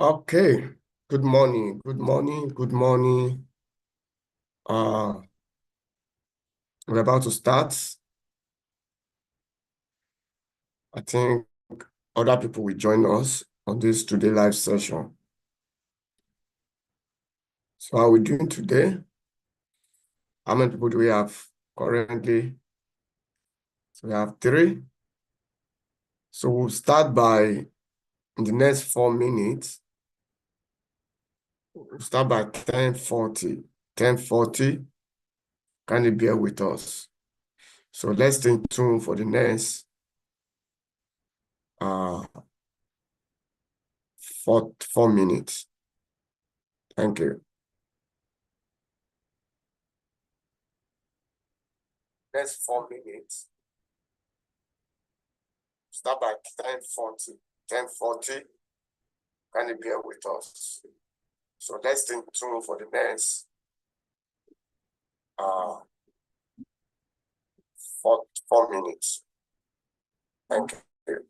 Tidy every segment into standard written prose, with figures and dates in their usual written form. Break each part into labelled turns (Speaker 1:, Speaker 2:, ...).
Speaker 1: Okay. Good morning. Good morning. Good morning. We're about to start. I think other people will join us on this today live session. So how are we doing today? How many people do we have currently? So we have 3. So we'll start by in the next 4 minutes. We'll start by 10:40. 10:40. Kindly bear with us. So let's stay tuned for the next 4 minutes. Thank you. Next 4 minutes. Start by 10:40. 10:40. Can you bear with us? So let's stay tuned for the next 4 minutes. Thank you.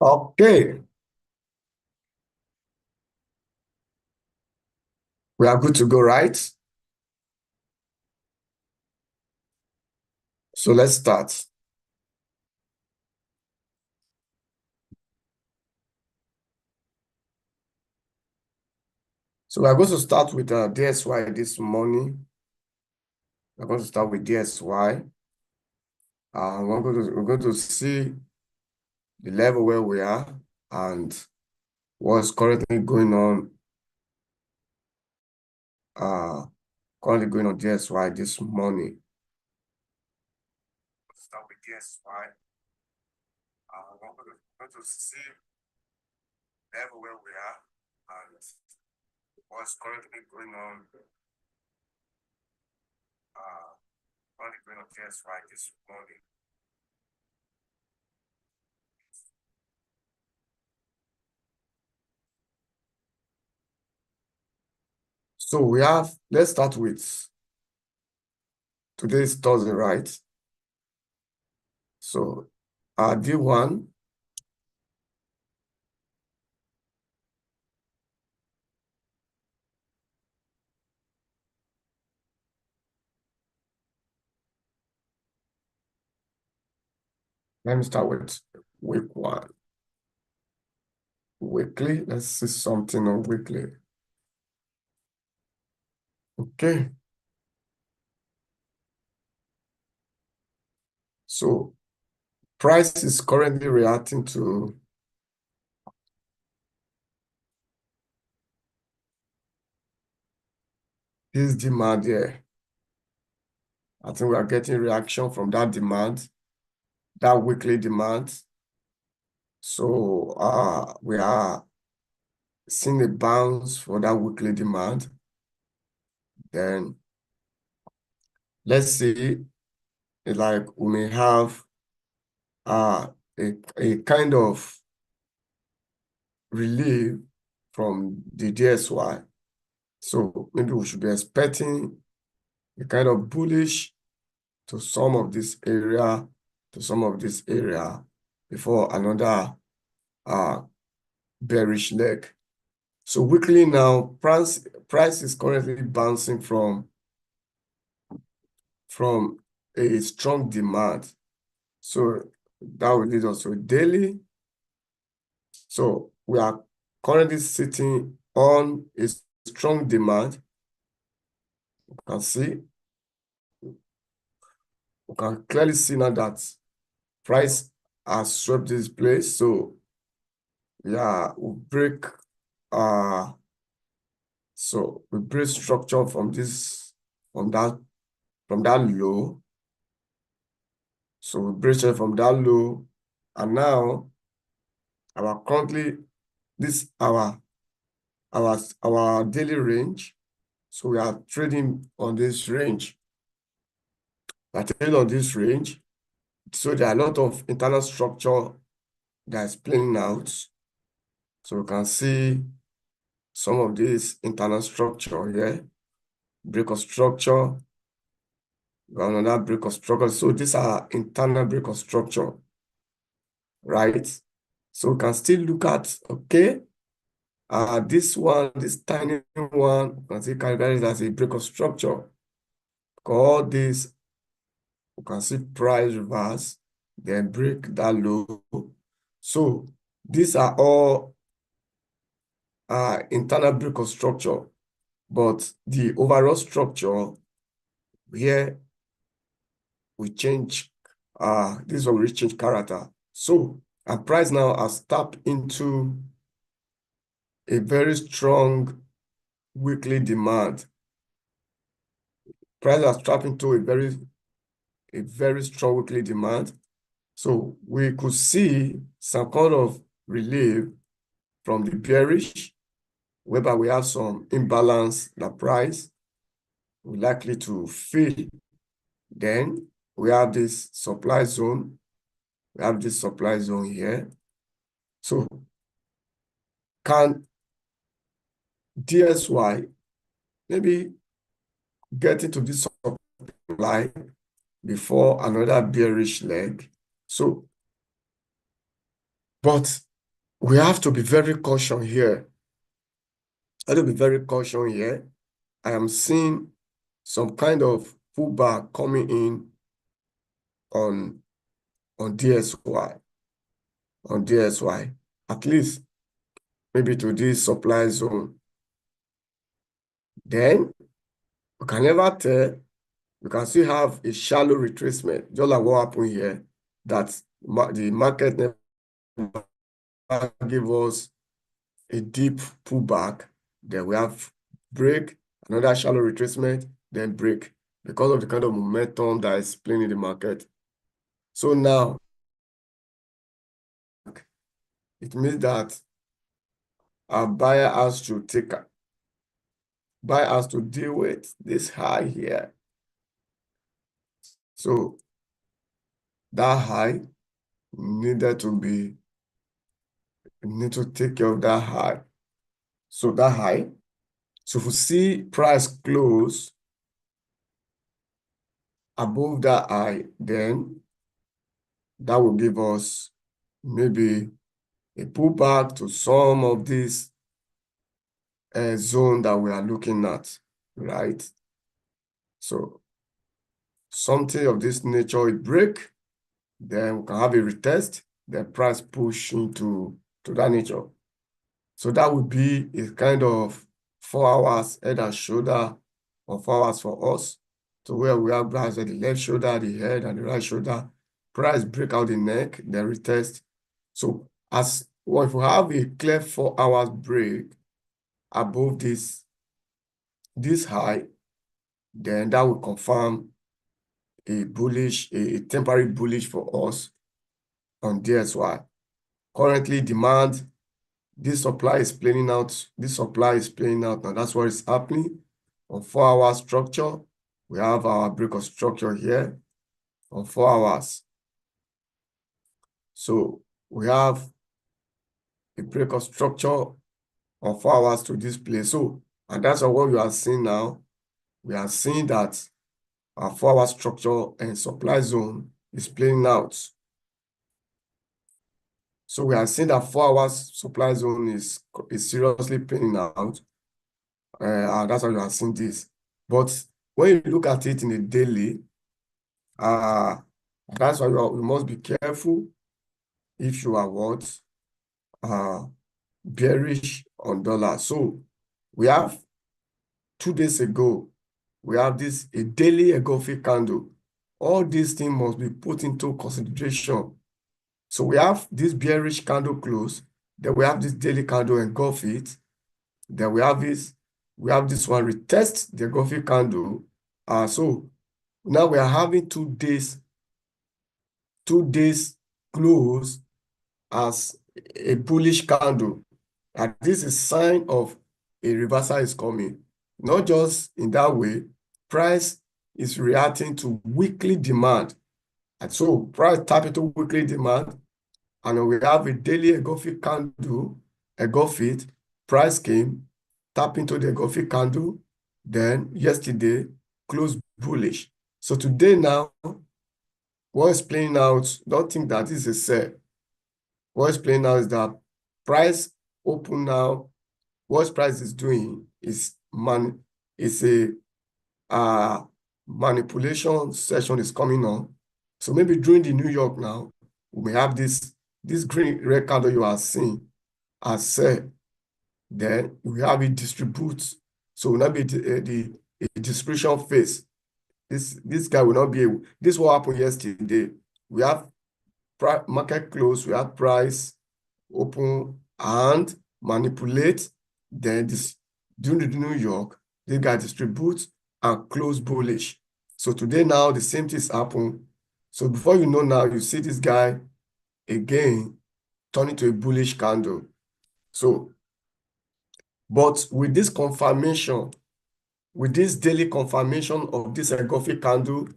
Speaker 1: Okay. We are good to go, right? So let's start. So we're going to start with DSY this morning. We're going to start with DSY. We're going to see the level where we are and what's currently going on. DSY this morning. Start with DSY. We're going to see the level where we are and what's currently going on. DSY this morning. So let's start with today's Thursday, right? So D1, let me start with week 1. Weekly, let's see something on weekly. Okay. So price is currently reacting to this demand here. I think we are getting reaction from that demand, that weekly demand. So we are seeing a bounce for that weekly demand. Then let's see, like we may have a kind of relief from the DSY. So maybe we should be expecting a kind of bullish to some of this area, before another bearish leg. So weekly now, price is currently bouncing from a strong demand. So that will lead us to daily. So we are currently sitting on a strong demand. You can see, we can clearly see now that price has swept this place. So yeah, we break structure from that low. So we break structure from that low, and now our daily range. So we are trading on this range. We are trading on this range. So there are a lot of internal structure that's playing out. So we can see some of this internal structure here. Break of structure. We have another break of structure. So these are internal break of structure, right? So we can still look at, okay, this tiny one, you can see categorized as a break of structure. All this, you can see price reverse, then break that low. So these are all internal break of structure, but the overall structure here we change. This is what we change character. So our price now has tapped into a very strong weekly demand. Price has tapped into a very strong weekly demand. So we could see some kind of relief from the bearish, whereby we have some imbalance in the price. We're likely to fill. Then we have this supply zone. We have this supply zone here. So can DSY maybe get into this supply before another bearish leg? So, but we have to be very cautious here. I have to be very cautious here. I am seeing some kind of pullback coming in on DSY, at least maybe to this supply zone. Then we can never tell. We can still have a shallow retracement, just like what happened here, that the market never gave us a deep pullback. Then we have break, another shallow retracement, then break, because of the kind of momentum that is playing in the market. So now, it means that our buyer has to deal with this high here. So that high need to take care of that high. So that high So if we see price close above that high, then that will give us maybe a pullback to some of this zone that we are looking at, right? So something of this nature, it break, then we can have a retest, then price push into that nature. So that would be a kind of 4 hours head and shoulder, or 4 hours for us. So where we have price at the left shoulder, the head, and the right shoulder, price break out the neck, then retest. So if we have a clear 4 hours break above this high, then that will confirm a temporary bullish for us on DXY. Currently, demand, this supply is playing out. This supply is playing out now. That's what is happening. On 4 hour structure, we have our break of structure here on 4 hours. So we have a break of structure on 4 hours to this place. So, and that's what we are seeing now. We are seeing that our 4 hour structure and supply zone is playing out. So we are seeing that 4 hours supply zone is seriously playing out. That's why you are seeing this. But when you look at it in a daily, that's why you must be careful if you are what? Bearish on dollar. So we have 2 days ago, we have a daily engulfing candle. All these things must be put into consideration. So we have this bearish candle close, then we have this daily candle engulf it, then we have this one retest the engulfing candle. So now we are having 2 days close as a bullish candle. And this is sign of a reversal is coming. Not just in that way, price is reacting to weekly demand. And so price tap into weekly demand, and we have a daily engulfing candle, engulf it, price came, tap into the engulfing candle, then yesterday closed bullish. So today now, what is playing out, don't think that this is a sell. What is playing out is that price open now. What price is doing is a manipulation session is coming on. So maybe during the New York now, we may have this green red candle you are seeing as sell. Then we have it distributes. So will not be the distribution phase. This guy will not be able. This will happen yesterday. We have market close, we have price open and manipulate. Then during the New York, this guy distributes and close bullish. So today now the same thing happen. So before you know now, you see this guy again turn into a bullish candle. So, but with this confirmation, with this daily confirmation of this engulfing candle,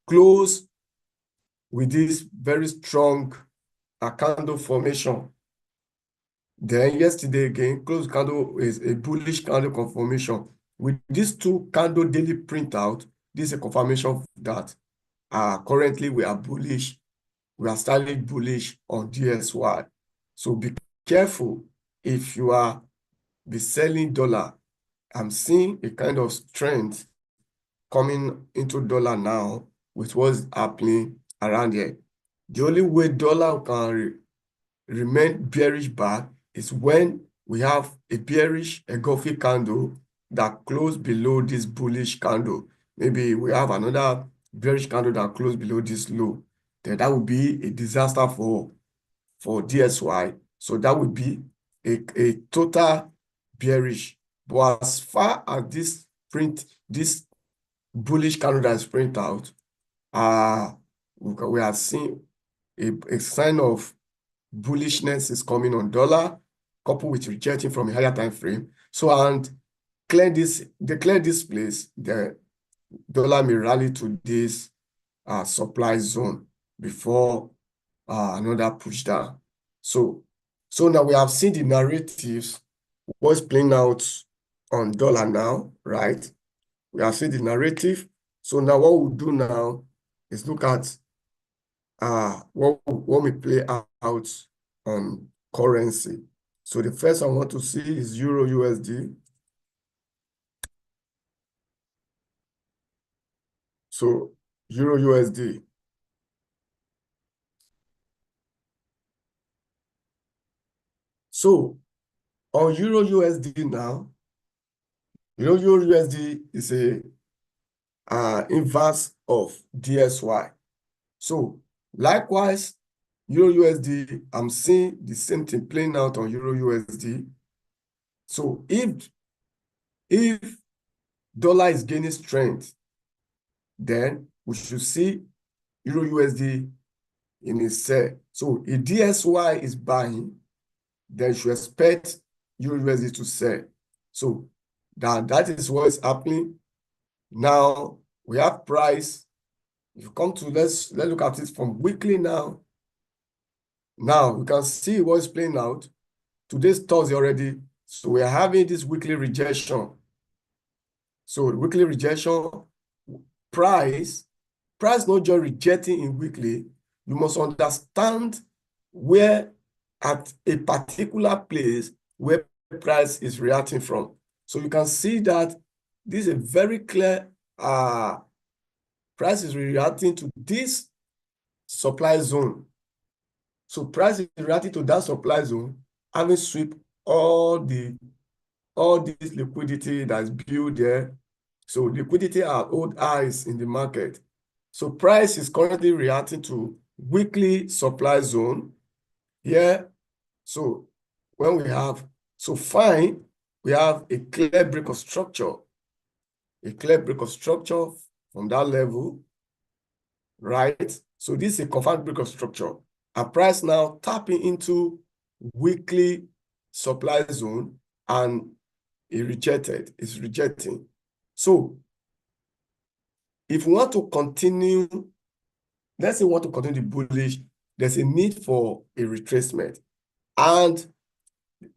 Speaker 1: close with this very strong candle formation. Then yesterday again, close candle is a bullish candle confirmation. With these 2 candle daily printout, this is a confirmation that currently we are bullish. We are slightly bullish on DXY. So be careful if you are selling dollar. I'm seeing a kind of strength coming into dollar now with what's happening around here. The only way dollar can remain bearish back is when we have a bearish engulfing candle that closed below this bullish candle. Maybe we have another bearish candle that closed below this low. Then that would be a disaster for DXY. So that would be a total bearish. But as far as this bullish candle that is print out, we are seeing a sign of bullishness is coming on dollar, coupled with rejecting from a higher time frame. So, and declare this place, the dollar may rally to this supply zone before another push down. So now we have seen the narratives, what's playing out on dollar now, right? We have seen the narrative. So now what we'll do now is look at what we play out on currency. So the first I want to see is Euro USD. So Euro USD. So on Euro USD now, Euro USD is a inverse of DSY. So likewise, Euro USD, I'm seeing the same thing playing out on Euro USD. So if dollar is gaining strength, then we should see Euro USD in a sell. So if DSY is buying, then you should expect Euro USD to sell. So that is what is happening. Now we have price. If you come to let's look at it from weekly now. Now we can see what's playing out. Today's Thursday already. So we are having this weekly rejection. So weekly rejection, price not just rejecting in weekly. You must understand where at a particular place where price is reacting from. So you can see that this is a very clear price is reacting to this supply zone. So price is reacting to that supply zone, having sweep all this liquidity that's built there. So liquidity are old highs in the market. So price is currently reacting to weekly supply zone here. So when we have, so fine, we have a clear break of structure, from that level, right? So this is a confirmed break of structure. A price now tapping into weekly supply zone and it's rejecting. So if we want to continue, let's say we want to continue the bullish, there's a need for a retracement. And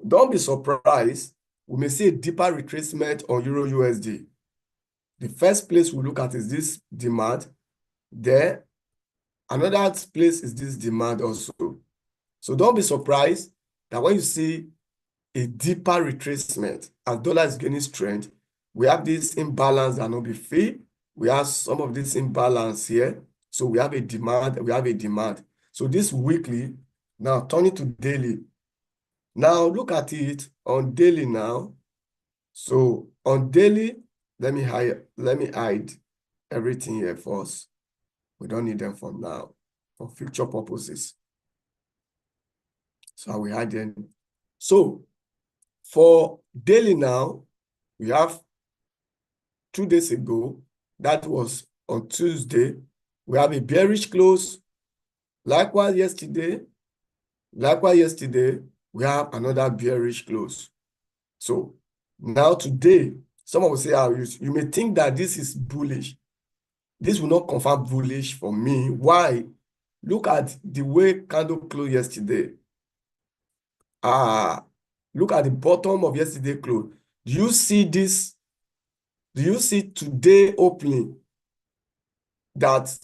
Speaker 1: don't be surprised, we may see a deeper retracement on Euro USD. The first place we look at is this demand there. Another place is this demand also. So don't be surprised that when you see a deeper retracement as dollar is gaining strength, we have this imbalance that will be filled. We have some of this imbalance here. So we have a demand. So this weekly, now turning to daily. Now look at it on daily now. So on daily, let me hide everything here first. We don't need them for now, for future purposes. So I will hide them. So for daily now, we have 2 days ago, that was on Tuesday, we have a bearish close. Likewise yesterday, we have another bearish close. So now today, someone will say, you may think that this is bullish. This will not confirm bullish for me. Why? Look at the way candle closed yesterday. Look at the bottom of yesterday close. Do you see this? Do you see today opening? That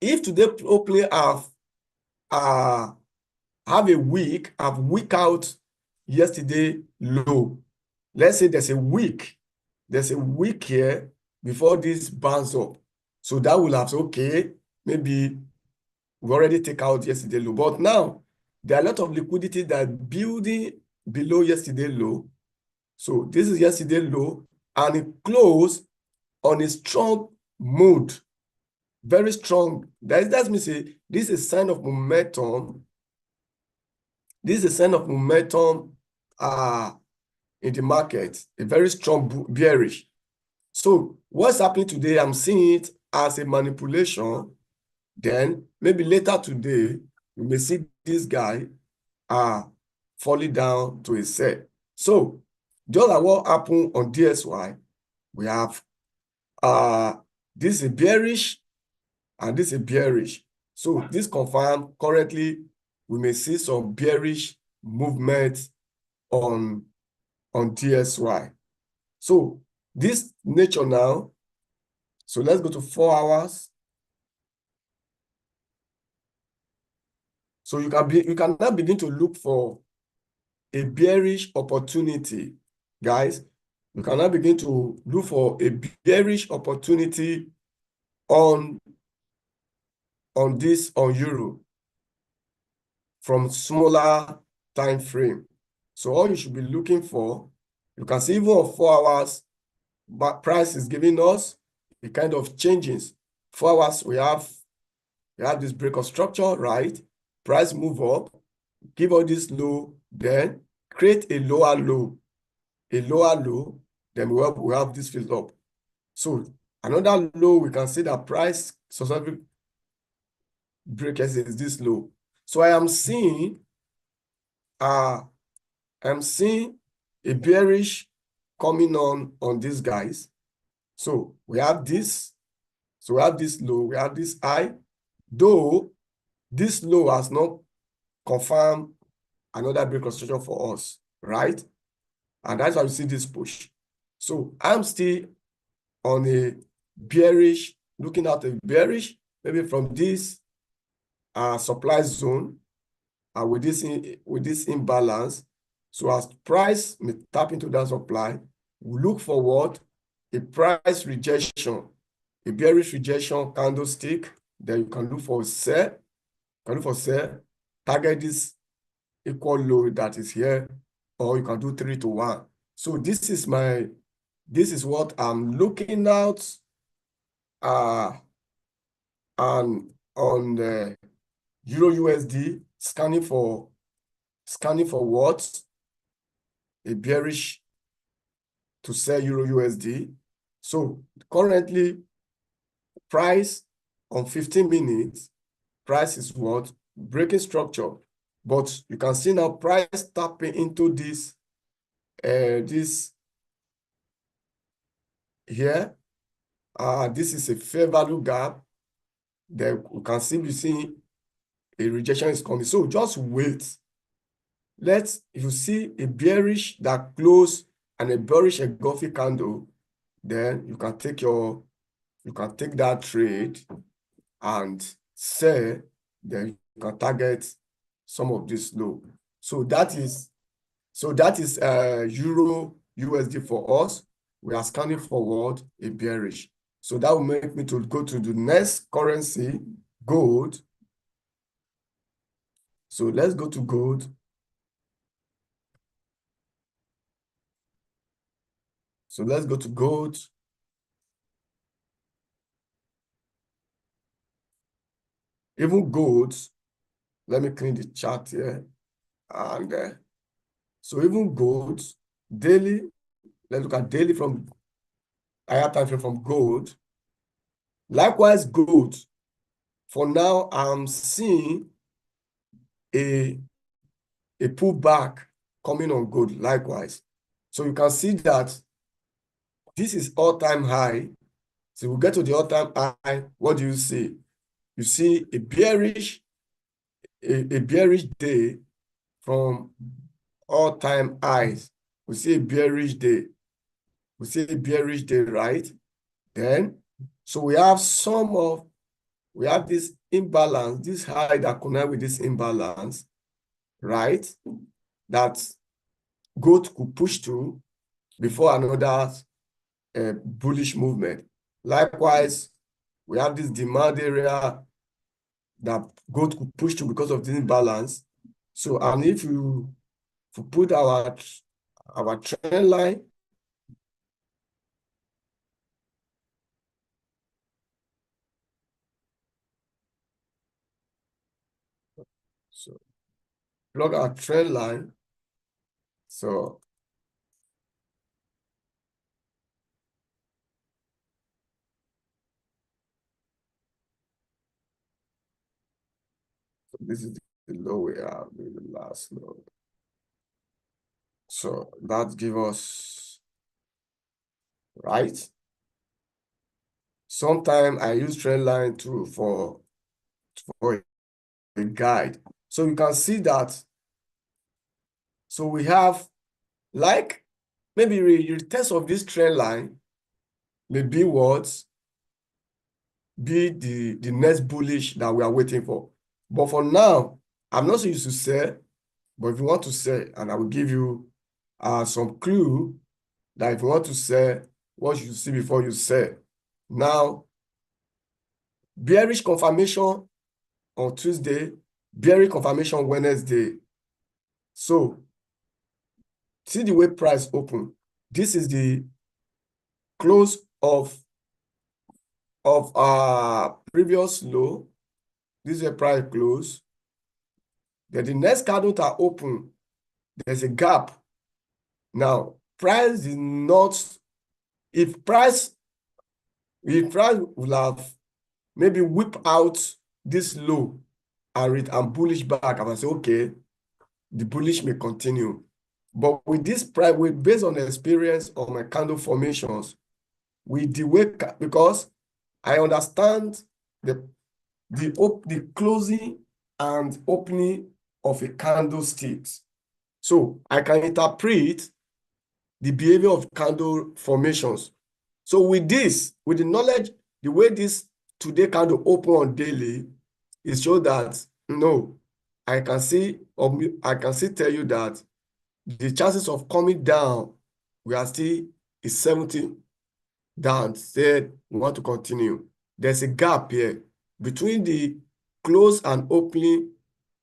Speaker 1: if today opening have a week, have weak out yesterday low. Let's say there's a week here before this bounce up. So that will have, okay, maybe we already take out yesterday low. But now there are a lot of liquidity that building below yesterday low. So this is yesterday low, and it closed on a strong mood, very strong. That means this is a sign of momentum. This is a sign of momentum in the market, a very strong bearish. So what's happening today, I'm seeing it as a manipulation. Then maybe later today, you may see this guy falling down to a sell. So just like what happened on DSY, we have this is a bearish and this is a bearish. So this confirmed currently we may see some bearish movement on DSY. So this nature now, so let's go to 4 hours. So you can now begin to look for a bearish opportunity, guys. You can now begin to look for a bearish opportunity on euro from smaller time frame. So all you should be looking for, you can see even on 4 hours, but price is giving us a kind of changes. 4 hours, we have this break of structure, right? Price move up, give all this low, then create a lower low, then we have this fill up. So another low, we can see that price successfully break is this low. So I'm seeing a bearish coming on these guys. So we have this. So we have this low, we have this high. Though this low has not confirmed another break of structure for us, right? And that's why you see this push. So I'm still on a bearish, looking at a bearish, maybe from this supply zone with this imbalance. So as price may tap into that supply, we look for what? A price rejection, a bearish rejection candlestick. Then you can look for sell, target this equal low that is here, or you can do 3 to 1. So this is what I'm looking at and on the Euro USD, scanning for what? A bearish to sell Euro USD. So currently, price on 15 minutes, price is what? Breaking structure. But you can see now price tapping into this here. This is a fair value gap. Then you can see a rejection is coming. So just wait. If you see a bearish that close and a bearish engulfing candle, then you can take that trade and sell, then you can target some of this low. So that is Euro USD for us. We are scanning forward a bearish. So that will make me to go to the next currency, gold. So let's go to gold. So let's go to gold. Even gold, let me clean the chart here. And so even gold, daily, let's look at daily from higher time frame from gold. Likewise, gold, for now, I'm seeing a pullback coming on gold likewise. So you can see that this is all-time high. So we get to the all-time high. What do you see? You see a bearish day from all-time highs. We see a bearish day. Right? Then, so we have this imbalance, this high that connect with this imbalance, right? That gold could push to before another bullish movement. Likewise, we have this demand area that gold could push to because of this imbalance. So, and if you put our trend line, so plug our trend line. So this is the low we have, the last low. So that gives us, right? Sometimes I use trend line too for a guide. So you can see that. So we have, like maybe the test of this trend line may be what? Be the next bullish that we are waiting for. But for now, I'm not used to sell, but if you want to sell, and I will give you some clue that if you want to sell, what you see before you sell. Now, bearish confirmation on Tuesday, bearish confirmation Wednesday. So, see the way price open. This is the close of previous low. This is a price close. Then the next candle that open, there's a gap. Now, price is not, if price will have maybe whip out this low and bullish back, I will say, okay, the bullish may continue. But with this price, based on the experience of my candle formations, with the way, because I understand the closing and opening of a candlestick. So I can interpret the behavior of candle formations. So with this, with the knowledge, the way this today candle open on daily, it shows that no, I can see tell you that the chances of coming down, we are still is 70 down. Said we want to continue. There's a gap here between the close and opening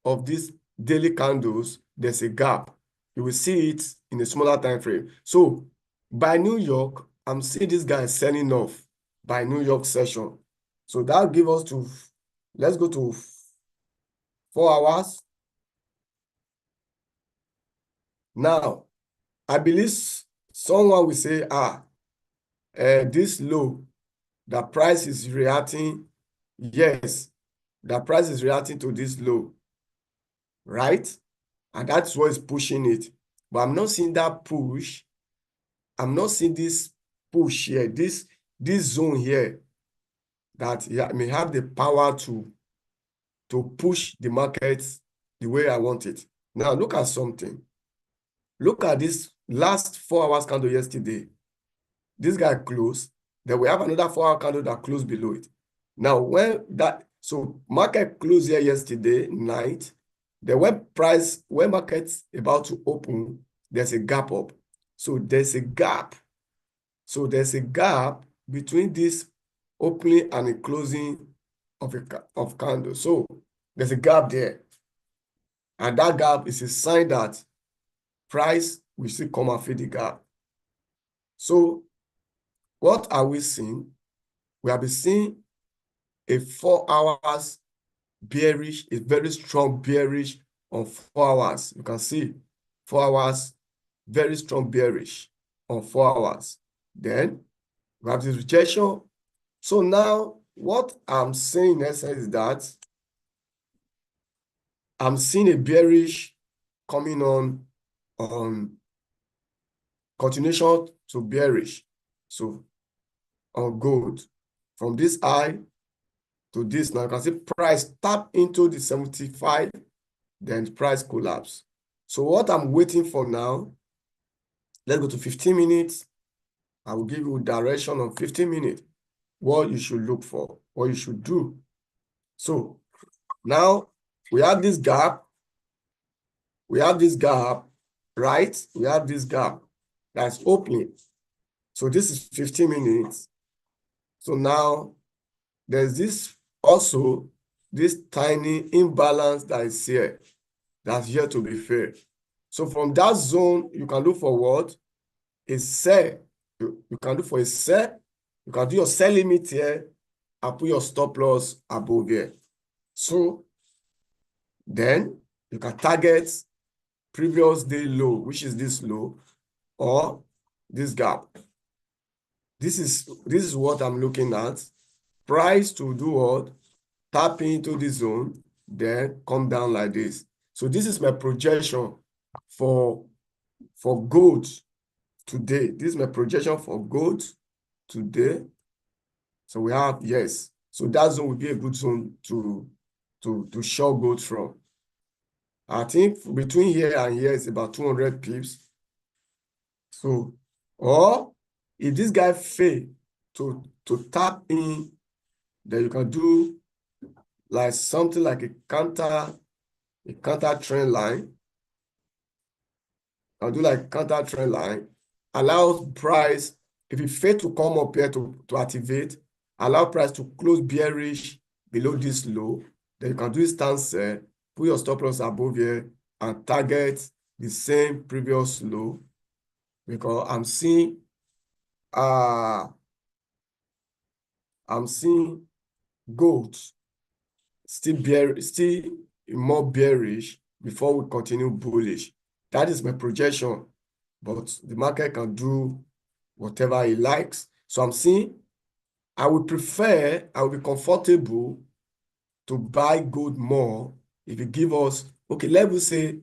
Speaker 1: of these daily candles. There's a gap. You will see it in a smaller time frame. So by New York, I'm seeing this guy selling off by New York session. So that gives us to, let's go to 4 hours. Now, I believe someone will say, this low, the price is reacting. Yes, the price is reacting to this low, right? And that's what is pushing it. But I'm not seeing that push. I'm not seeing this push here, this zone here, that may have the power to push the market the way I want it. Now, look at something. Look at this last 4 hours candle yesterday. This guy closed. Then we have another 4-hour candle that closed below it. Now, so market closed here yesterday night. Then when market's about to open, there's a gap up. So there's a gap. So there's a gap between this opening and the closing of candle. So there's a gap there. And that gap is a sign that price will still come and fill the gap. So what are we seeing? We have been seeing a 4 hours bearish, a very strong bearish on 4 hours. You can see 4 hours, very strong bearish on 4 hours. Then we have this rejection. So now what I'm saying in essence is that I'm seeing a bearish coming on continuation to bearish. So on gold, from this high to this, now you can see price tap into the 75, then price collapse. So what I'm waiting for now, let's go to 15 minutes. I will give you direction on 15 minutes, what you should look for, what you should do. So now we have this gap. We have this gap, right? We have this gap that's opening. So this is 15 minutes. So now there's this also, this tiny imbalance that is here, that's here to be fair. So from that zone, you can look for what? A sell. You can look for a sell. You can do your sell limit here and put your stop loss above here. So then you can target previous day low, which is this low, or this gap. This is what I'm looking at. Price to do what? Tap into the zone, then come down like this. So this is my projection for gold today. This is my projection for gold today. So we have, yes. So that zone will be a good zone to short gold from. I think between here and here is about 200 pips. So Or if this guy fail to tap in, then you can do like something like a counter trend line. I'll do like counter trend line. Allow price, if it fail to come up here to activate, allow price to close bearish below this low. Then you can do stance sell, put your stop loss above here and target the same previous low, because I'm seeing gold still more bearish before we continue bullish. That is my projection, but the market can do whatever it likes. So I'm seeing I will be comfortable to buy gold more if you give us, okay, let me say,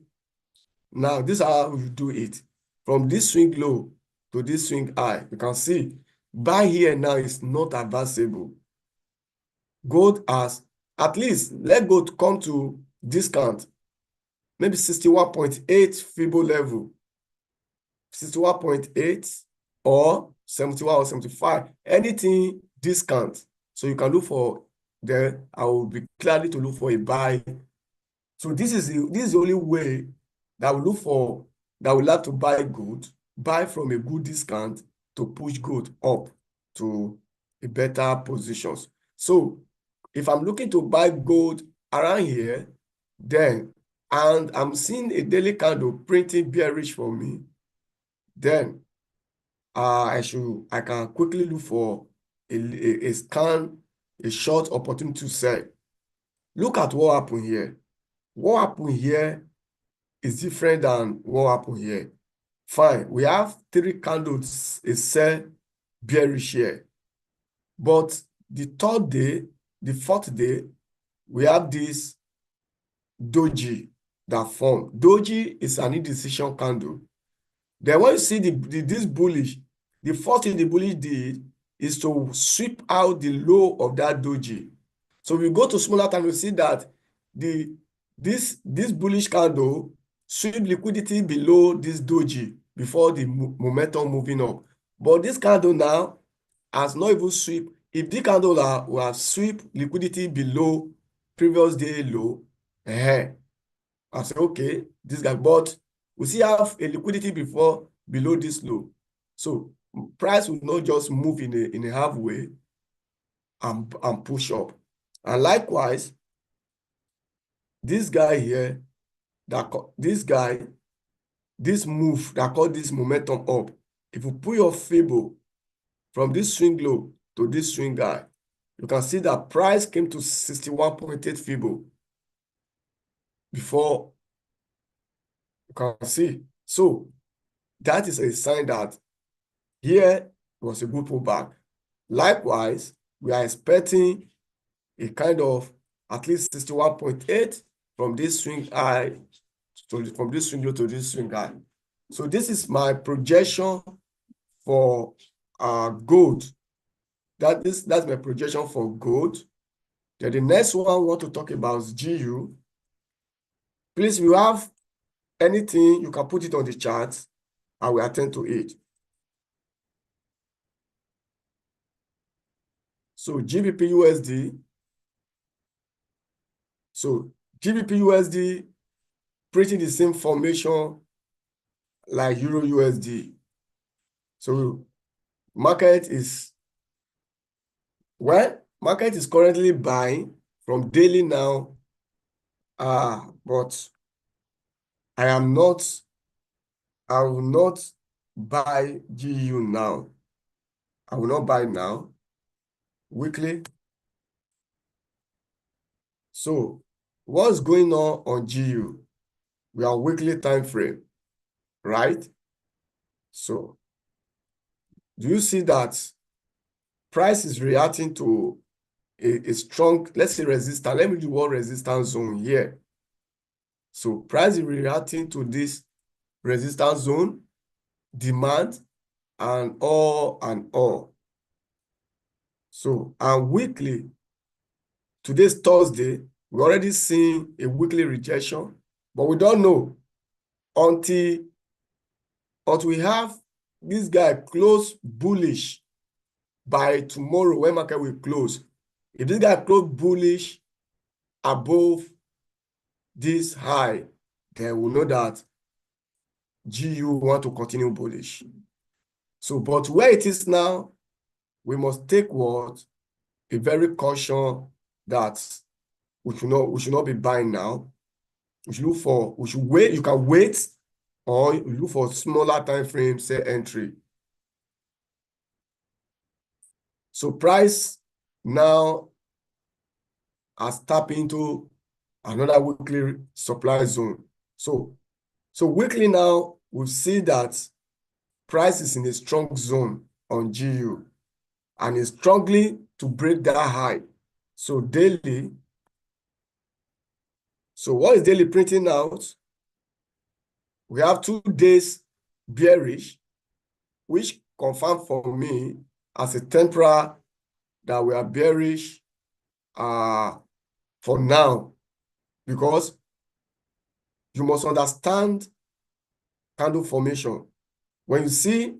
Speaker 1: now this is how you do it. From this swing low to this swing high, you can see buy here now is not advisable. Gold has, at least let gold come to discount, maybe 61.8 Fibo level, 61.8 or 71 or 75, anything discount. So you can look for there. I will be gladly to look for a buy. So this is the only way that we look for, that we like to buy gold, buy from a good discount to push gold up to a better positions. So if I'm looking to buy gold around here, then, and I'm seeing a daily candle printing bearish for me, then I can quickly look for a scan, a short opportunity to sell. Look at what happened here. What happened here is different than what happened here. Fine, we have 3 candles, a sell bearish here. But the 3rd day, the 4th day, we have this doji that formed. Doji is an indecision candle. Then when you see this bullish, the first thing the bullish did is to sweep out the low of that doji. So we go to smaller time, we see that this bullish candle sweep liquidity below this doji before the momentum moving up. But this candle now has not even sweep. If the candle will have sweep liquidity below previous day low, I say, okay, this guy, but we still have a liquidity below this low. So price will not just move in a halfway and push up. And likewise, this guy here, this move that called this momentum up, if you put your Fibo from this swing low to this swing high, you can see that price came to 61.8 Fibo before. You can see. So that is a sign that here was a good pullback. Likewise, we are expecting a kind of at least 61.8 from this swing high, from this swing low to this swing high. So this is my projection for gold. That's my projection for gold. Then the next one I want to talk about is GU. Please, if you have anything, you can put it on the chart. I will attend to it. So GBP USD. So GBP USD pretty the same formation like Euro USD. So market is currently buying from daily now. But I will not buy GU now. I will not buy now. Weekly. So what's going on GU? We are weekly time frame, right? So do you see that price is reacting to a strong, let's say, resistance? Let me do one resistance zone here. So price is reacting to this resistance zone, demand, and all. So, and weekly, today's Thursday, we're already seeing a weekly rejection, but we don't know until we have this guy close bullish by tomorrow when market will close, if this guy close bullish above this high, then we'll know that GU want to continue bullish. So, but where it is now, we must take what? A very caution that we should not be buying now. We should wait. You can wait, or you look for smaller time frame, say entry. So price now has tapped into another weekly supply zone. So weekly now, we see that price is in a strong zone on GU and is struggling to break that high. So daily, so what is daily printing out? We have 2 days bearish, which confirmed for me as a temporal that we are bearish for now, because you must understand candle formation. When you see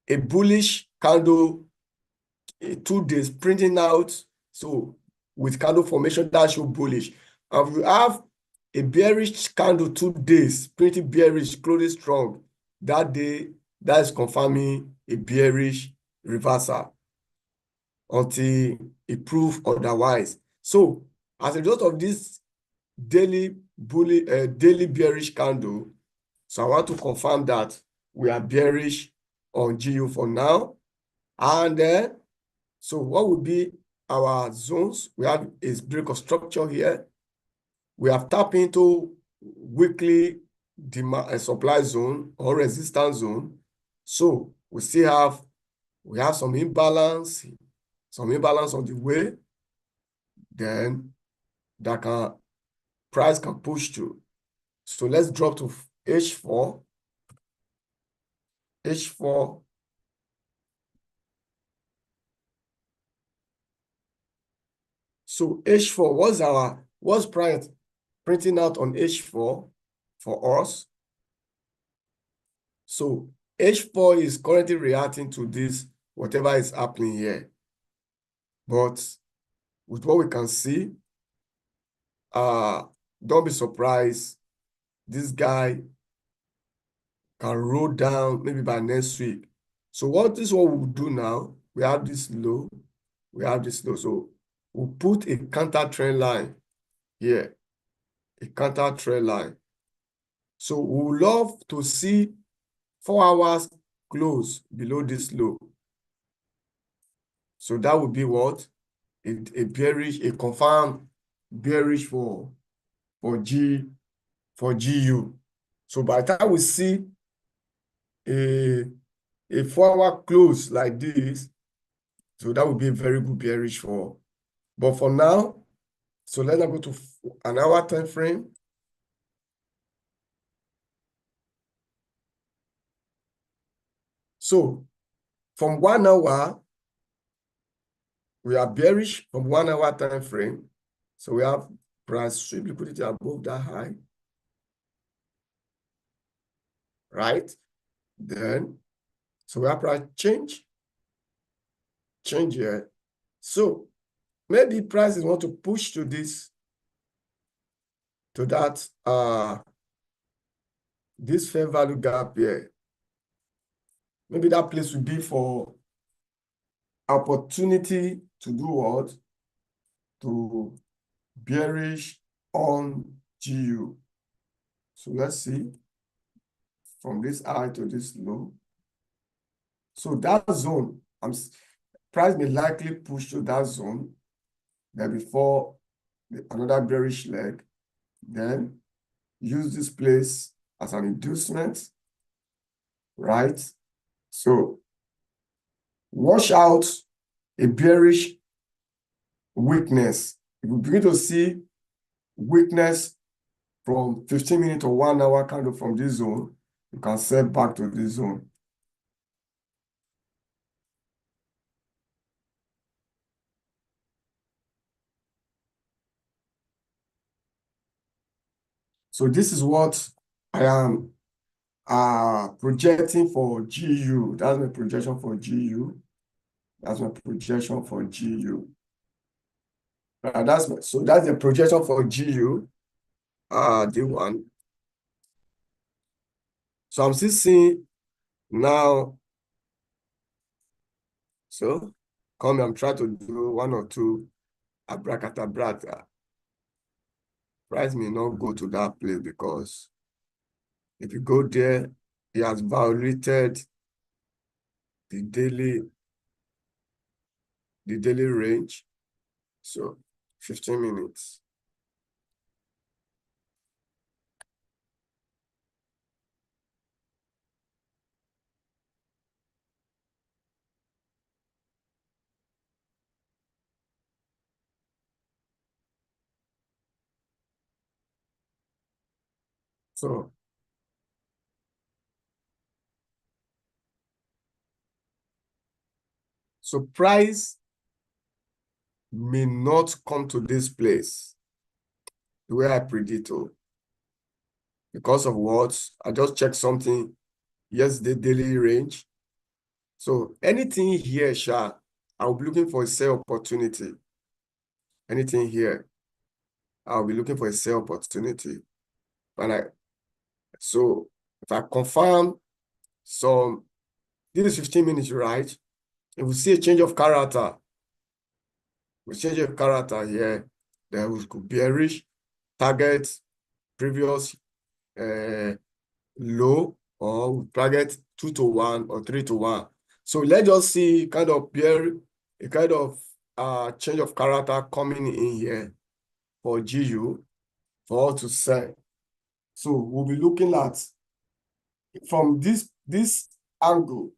Speaker 1: a bullish candle, 2 days printing out, so with candle formation, that show bullish. And if you have a bearish candle 2 days, printing bearish, closing strong, that day, that is confirming a bearish reversal until it proves otherwise. So as a result of this daily bearish candle, so I want to confirm that we are bearish on GU for now. And then, so what would be our zones? We have a break of structure here. We have tapped into weekly demand supply zone or resistance zone. So we have some imbalance on the way. Then that price can push through. So let's drop to H4. H4. So H4, what's price printing out on H4 for us? So H4 is currently reacting to this, whatever is happening here. But with what we can see, don't be surprised. This guy can roll down maybe by next week. So what we'll do now, we have this low. So we'll put a counter trend line here, a counter trend line. So we would love to see 4 hours close below this low. So that would be what? A confirmed bearish for GU. So by the time we see a 4-hour close like this, so that would be a very good bearish for. But for now, so let's go to an hour time frame. So from 1 hour, we are bearish from 1 hour time frame. So we have price should be put it above that high. Right? Then, so we have price change here. So maybe prices want to push to this, to that, this fair value gap here. Maybe that place would be for opportunity to do what? To bearish on GU. So let's see from this high to this low. So that zone, price may likely push to that zone. Then before another bearish leg, then use this place as an inducement, right? So watch out a bearish weakness. If you begin to see weakness from 15 minutes to 1 hour candle from this zone, you can sell back to this zone. So this is what I am projecting for GU. That's my projection for GU. That's my projection for GU. So that's the projection for GU. D1. So I'm still seeing now. So I'm trying to do one or two abracadabra. Price may not go to that place because if you go there, it has violated the daily range. So 15 minutes. So price may not come to this place the way I predict because of what? I just checked something yesterday, daily range. So anything here, I'll be looking for a sell opportunity. Anything here, I'll be looking for a sell opportunity. So if I confirm this is 15 minutes, right? If we see a change of character, here, then we could bearish, target previous low, or we target 2 to 1 or 3 to 1. So let's just see kind of a kind of change of character coming in here for GU for us to sell. So we'll be looking at from this angle,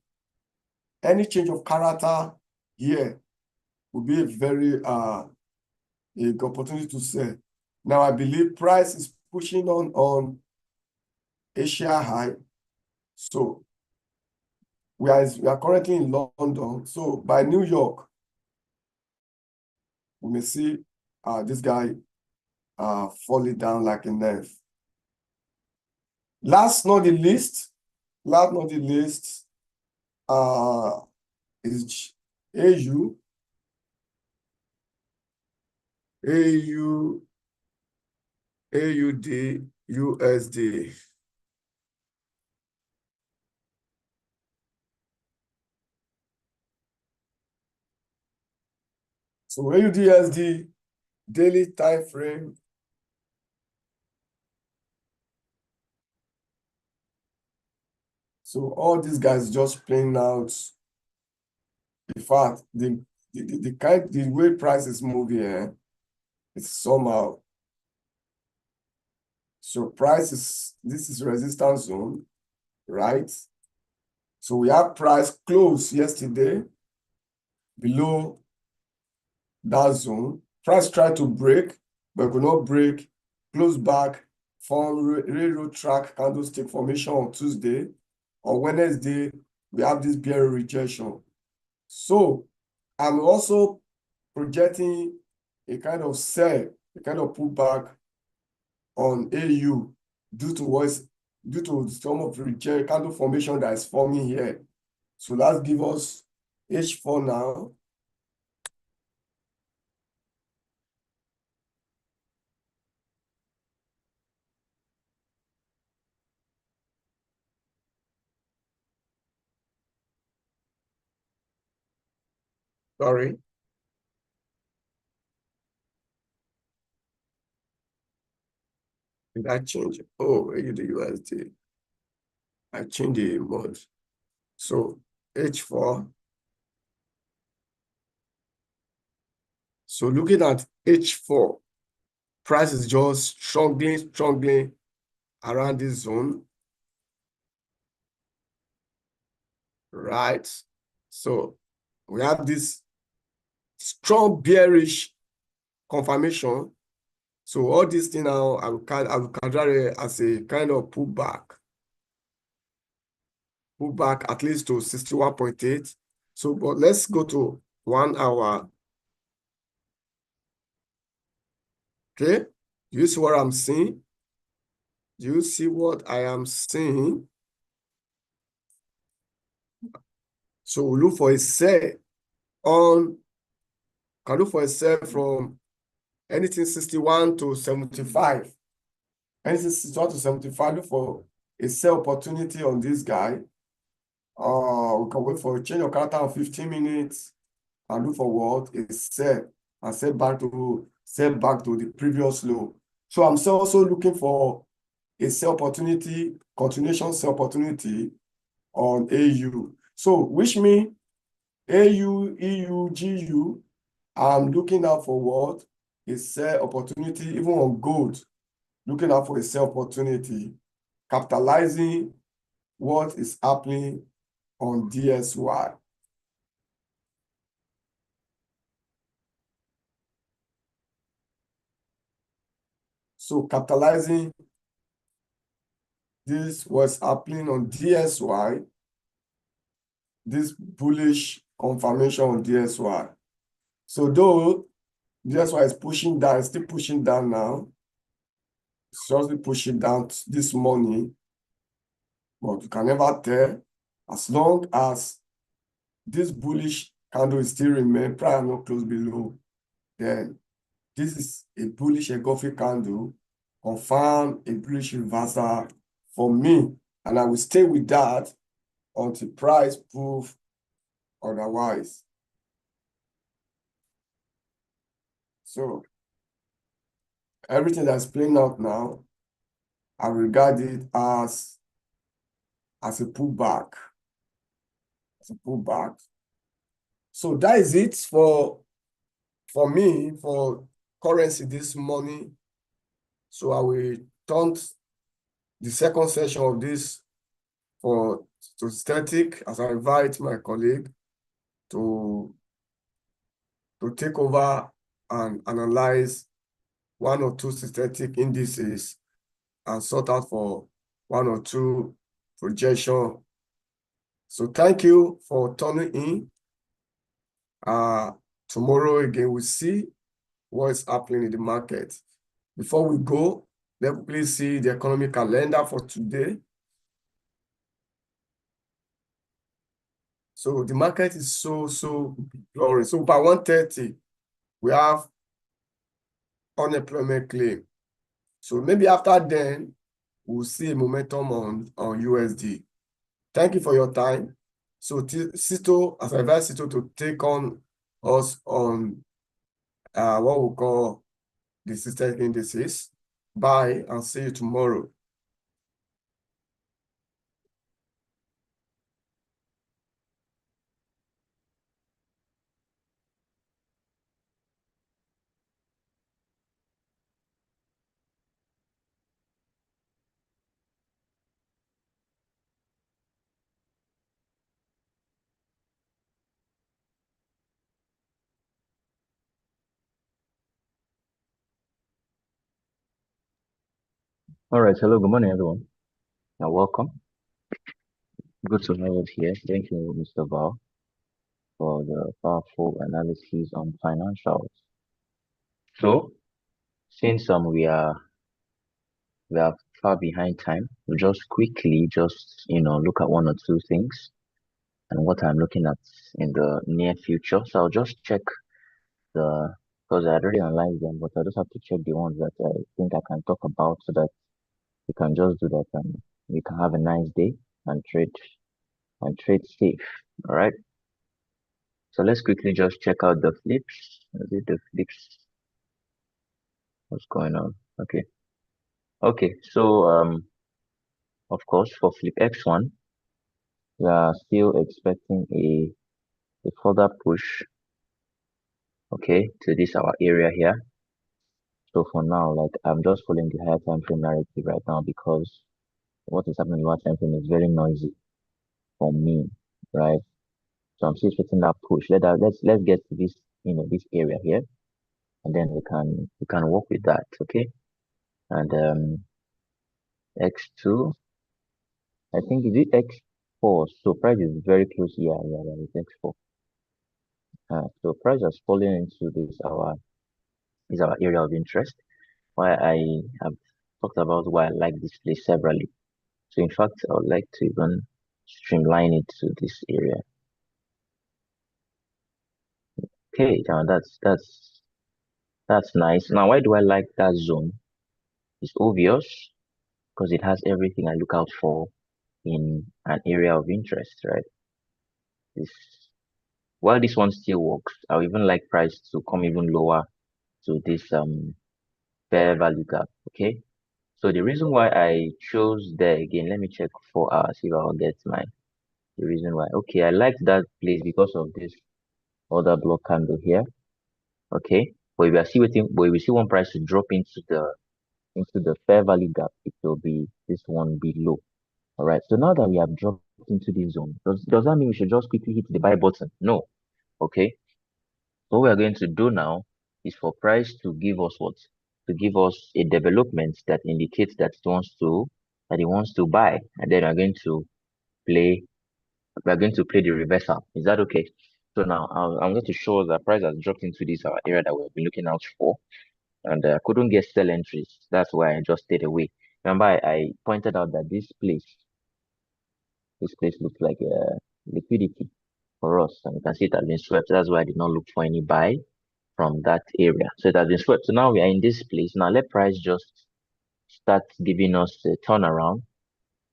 Speaker 1: any change of character here will be a very a good opportunity to sell. Now I believe price is pushing on Asia high. So we are currently in London. So by New York, we may see this guy falling down like a knife. Last not the least, is AU, AUD, USD. So AUD, USD, daily time frame. So all these guys just playing out. In fact, the way price is moving, it's somehow. So this is resistance zone, right? So we have price close yesterday below that zone. Price tried to break, but could not break. Close back, form railroad track candlestick formation on Tuesday. On Wednesday, we have this bearish rejection. So I'm also projecting a kind of sell, a kind of pullback on AU due to some of the reject candle formation that is forming here. So let's give us H4 now. Sorry. Did I change? Oh, AUD USD. I changed the mode. So H4. So looking at H4, price is just struggling around this zone. Right. So we have this strong bearish confirmation. So all these things now, I will consider it as a kind of pullback at least to 61.8. So, but let's go to 1 hour. Okay, do you see what I'm seeing? Do you see what I am seeing? So we look for a sell on, can look for a sell from anything 61 to 75. Anything 61 to 75, look for a sell opportunity on this guy. We can wait for a change of character of 15 minutes and look for what? A sell and sell back to the previous low. So I'm also looking for a sell opportunity, continuation sell opportunity on AU. So which means AU, EU, GU, I'm looking out for what? A sell opportunity, even on gold, looking out for a sell opportunity, capitalizing what is happening on DSY. So capitalizing this was happening on DSY, this bullish confirmation on DSY. So though DSY is pushing down, it's still pushing down now. It's just pushing down this morning, but you can never tell. As long as this bullish candle is still remain, prior not close below, then this is a bullish engulfing candle, confirm a bullish reversal for me, and I will stay with that until price prove otherwise. So everything that's playing out now, I regard it as a pullback. As a pullback. So that is it for me for currency this morning. So I will turn the second session of this to static as I invite my colleague to take over and analyze one or two synthetic indices and sort out for one or two projection. So thank you for tuning in. Tomorrow again, we'll see what is happening in the market. Before we go, let's please see the economic calendar for today. So the market is so glorious. So by 1:30, we have unemployment claim. So maybe after then, we'll see a momentum on USD. Thank you for your time. So Sito, as I advise Sito to take on us on what we call the systemic indices. Bye and see you tomorrow.
Speaker 2: All right. Hello. Good morning, everyone. Now, welcome. Good to have us here. Thank you, Mr. Val, for the powerful analysis on financials. So, since we are far behind time, we'll just quickly look at one or two things and what I'm looking at in the near future. So I'll just check because I already analyzed them, but I just have to check the ones that I think I can talk about so that we can just do that and we can have a nice day and trade safe. All right. So let's quickly just check out the flips. Is it the flips? What's going on? Okay. Okay. So of course for flip X1, we are still expecting a further push. Okay, to this our area here. So for now, like I'm just following the higher time frame narrative right now because what is happening in the higher time frame is very noisy for me, right? So I'm still expecting that push. Let's get to this this area here, and then we can work with that. Okay, and X2, I think is it X4. So price is very close. Yeah, it's X4. So price has fallen into this our area of interest. Why I have talked about why I like this place severally. So in fact, I would like to even streamline it to this area. Okay, now that's nice. Now, why do I like that zone? It's obvious because it has everything I look out for in an area of interest, right? This while this one still works, I would even like price to come even lower to this fair value gap. Okay. So the reason why I chose there again, let me check 4 hours if I'll get the reason why. Okay, I like that place because of this other block candle here. Okay. But if we are still waiting, but if we see one price to drop into the fair value gap, it will be this one below. All right. So now that we have dropped into this zone, does that mean we should just quickly hit the buy button? No. Okay. What we are going to do now is for price to give us what? To give us a development that indicates that it wants to buy, and then play we're going to play the reversal. Is that okay? So now I'm going to show us that price has dropped into this our area that we've been looking out for, and I couldn't get sell entries. That's why I just stayed away. Remember, I pointed out that this place looks like liquidity for us, and you can see it has been swept. That's why I did not look for any buy from that area. So it has been swept. So now we are in this place. Now let price just start giving us a turnaround.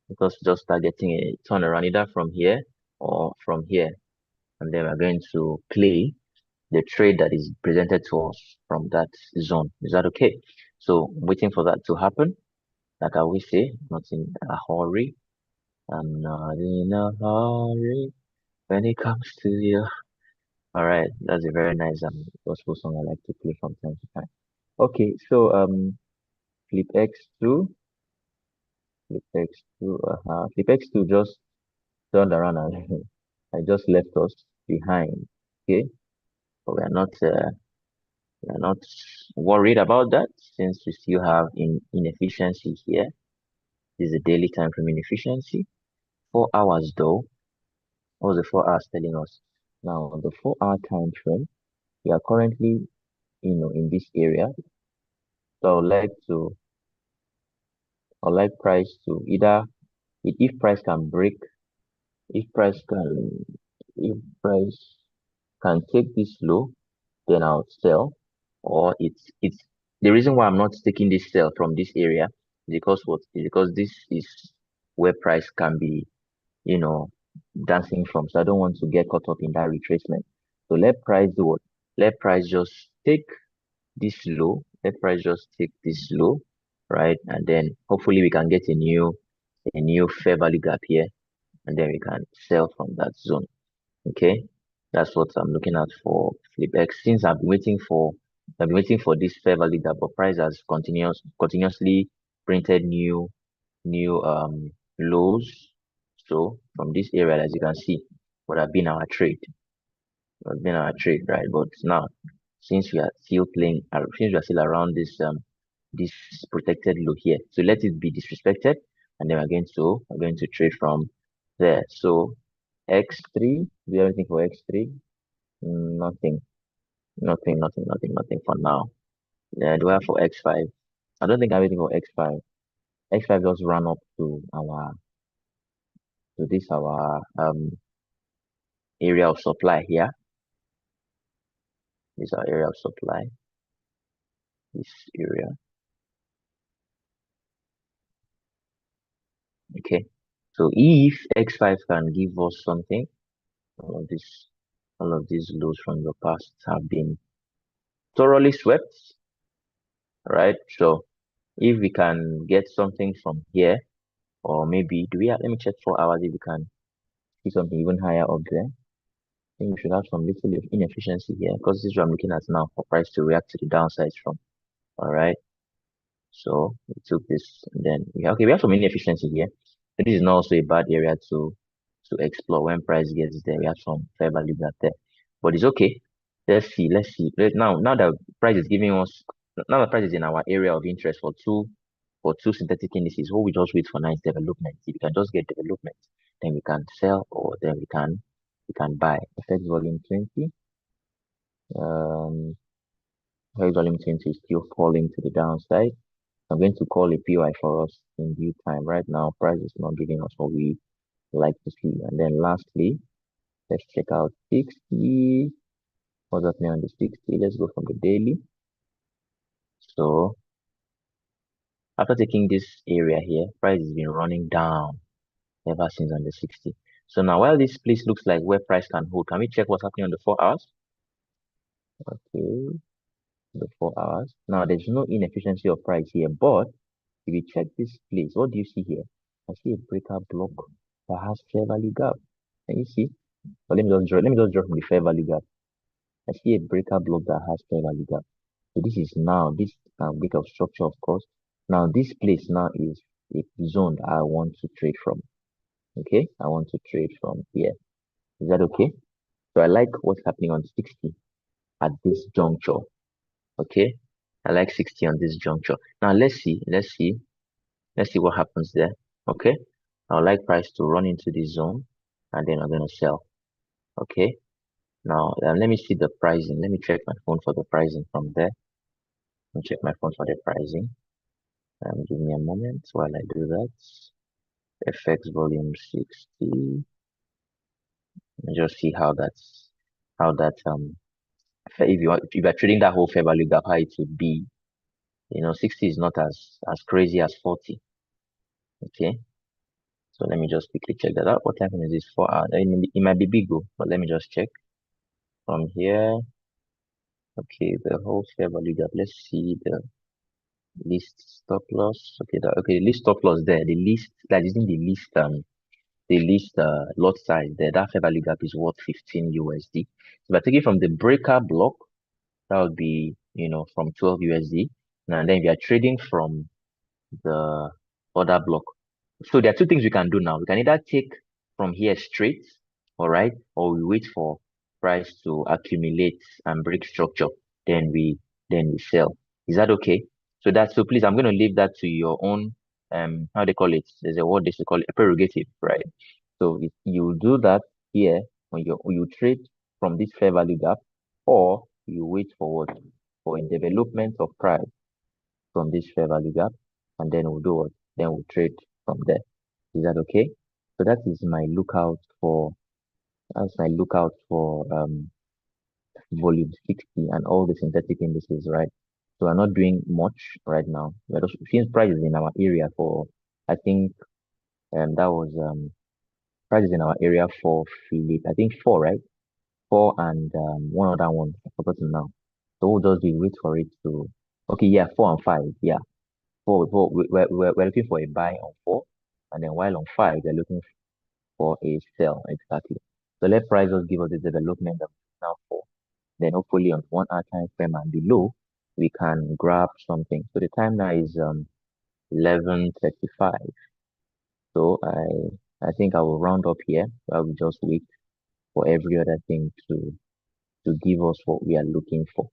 Speaker 2: Because just start getting a turnaround either from here or from here. And then we're going to play the trade that is presented to us from that zone. Is that okay? So waiting for that to happen. Like I always say, not in a hurry. I'm not in a hurry when it comes to you. All right, that's a very nice gospel song I like to play from time to time. Okay, so flip X2, flip X2, flip X2 just turned around and I just left us behind. Okay, but we are not worried about that since we still have inefficiency here. This is a daily time frame inefficiency. 4 hours though. What was the 4 hours telling us? Now on the 4 hour time frame, we are currently in this area. So I'd like price to either if price can break, if price can if price can take this low, then I'll sell. Or it's the reason why I'm not taking this sell from this area is because what? Is because this is where price can be, you know, dancing from. So I don't want to get caught up in that retracement. So let price do what? Let price just take this low. Let price just take this low, right? And then hopefully we can get a new fair value gap here, and then we can sell from that zone. Okay, that's what I'm looking at for FlipX. Since I've been waiting for this fair value gap, but price has continuously printed new lows. So from this area, as you can see, would have been our trade, right? But now, since we are still since we are still around this protected low here, so let it be disrespected, and then we're going to trade from there. So X3, do you have anything for X3? Nothing, nothing for now. Do I have for X5? I don't think I have anything for X5. X5 just ran up to our area of supply here. This is our area of supply. This area. Okay. So if X5 can give us something, all of this all of these lows from the past have been thoroughly swept, right? So if we can get something from here, or maybe let me check 4 hours if we can see something even higher up there. I think we should have some little inefficiency here because this is what I'm looking at now for price to react to the downsides from. All right. So we took this and then we have some inefficiency here. So this is not also a bad area to explore when price gets there. We have some fair value gap there. But it's okay. Let's see. Now that price is giving us now the price is in our area of interest for two synthetic indices, what we just wait for now is development. If we can just get development, then we can sell or then we can buy. FX volume 20. FX volume 20 is still falling to the downside. I'm going to call a PY for us in due time. Right now, price is not giving us what we like to see. And then lastly, let's check out 60. What's happening on the 60? Let's go from the daily. So after taking this area here, price has been running down ever since on the 60. So now while this place looks like where price can hold, can we check what's happening on the 4 hours? Okay, the 4 hours. Now there's no inefficiency of price here, but if you check this place, what do you see here? I see a breakout block that has fair value gap. Can you see? But let me just draw from the fair value gap. I see a breakout block that has fair value gap. So this is now this bit of structure, of course. Now this place now is a zone that I want to trade from. Okay, I want to trade from here. Is that okay? So I like what's happening on 60 at this juncture. Okay, I like 60 on this juncture. Now let's see what happens there. Okay, I would like price to run into this zone, and then I'm gonna sell. Okay, now let me see the pricing. Let me check my phone for the pricing from there. Let me check my phone for the pricing. Give me a moment while I do that. FX volume 60. And just see how that if you are trading that whole fair value gap, how it would be. 60 is not as crazy as 40. Okay. So let me just quickly check that out. What time is this? 4 hours. It might be big, but let me just check from here. Okay, the whole fair value gap. Let's see the least stop loss. Okay, the least stop loss there. The least that isn't the least lot size there. That fair value gap is worth 15 USD. So by taking from the breaker block, that would be from 12 USD. Now and then if you are trading from the other block. So there are two things we can do now. We can either take from here straight, all right, or we wait for price to accumulate and break structure, then we sell. Is that okay? So please, I'm gonna leave that to your own how they call it. There's a word they call it, a prerogative, right? So if you do that here when you trade from this fair value gap, or you wait for what? For a development of price from this fair value gap, and then we'll do what? Then we'll trade from there. Is that okay? So that's my lookout for volume 60 and all the synthetic indices, right? So we're not doing much right now. Since prices in our area for I think that was prices in our area for Philip, I think four, right? Four and one other one, I've forgotten now. So we'll just be wait for it to okay, yeah, 4 and 5. Yeah. We're looking for a buy on 4, and then while on 5, we're looking for a sell exactly. So let prices give us the development of now 4. Then hopefully on 1 hour time frame and below, we can grab something. So the time now is 11:35. So I think I will round up here. I will just wait for every other thing to give us what we are looking for.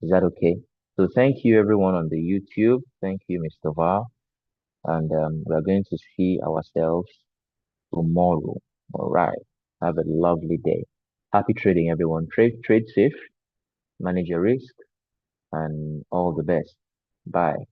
Speaker 2: Is that okay? So thank you everyone on the YouTube. Thank you, Mr. Val. And we're going to see ourselves tomorrow. All right. Have a lovely day. Happy trading, everyone. Trade safe, manage your risk, and all the best. Bye.